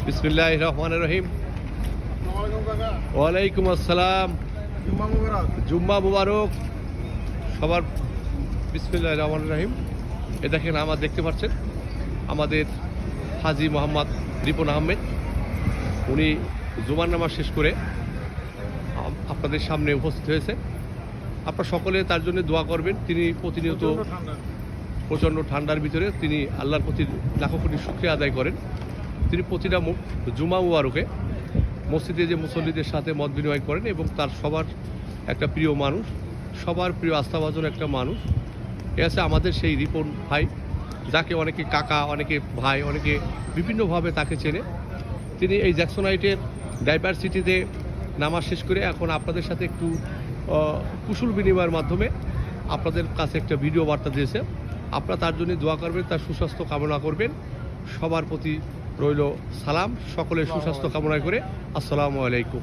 বিসমিল্লাহির রহমানির রহিম। ওয়ালাইকুম আসসালাম। জুম্মা মুবারক সবার। বিসমিল্লাহির রহমানির রহিম। এ দেখেন আমার দেখতে পাচ্ছেন আমাদের হাজী মোহাম্মদ রিপন আহমেদ, উনি জুমার নামাজ শেষ করে আপনাদের সামনে উপস্থিত হয়েছে। আপনারা সকলে তার জন্য দোয়া করবেন। তিনি প্রতিনিয়ত প্রচণ্ড ঠান্ডার ভিতরে তিনি আল্লাহর প্রতি লাখো কোটি শুকরিয়া আদায় করেন। তিনি প্রতিটা জুমা মুবারকে মসজিদে যে মুসল্লিদের সাথে মত বিনিময় করেন এবং তার সবার একটা প্রিয় মানুষ, সবার প্রিয় আস্থাভাজন একটা মানুষ। এ আছে আমাদের সেই রিপন ভাই, যাকে অনেকে কাকা, অনেকে ভাই, অনেকে বিভিন্নভাবে তাকে চেনে। তিনি এই জ্যাকসনাইটের ডাইভার্সিটিতে নামাজ শেষ করে এখন আপনাদের সাথে একটু কুশল বিনিময়ের মাধ্যমে আপনাদের কাছে একটা ভিডিও বার্তা দিয়েছে। আপনারা তার জন্য দোয়া করবেন, তার সুস্বাস্থ্য কামনা করবেন। সবার প্রতি রইল সালাম, সকলের সুস্বাস্থ্য কামনা করে আসসালামু আলাইকুম।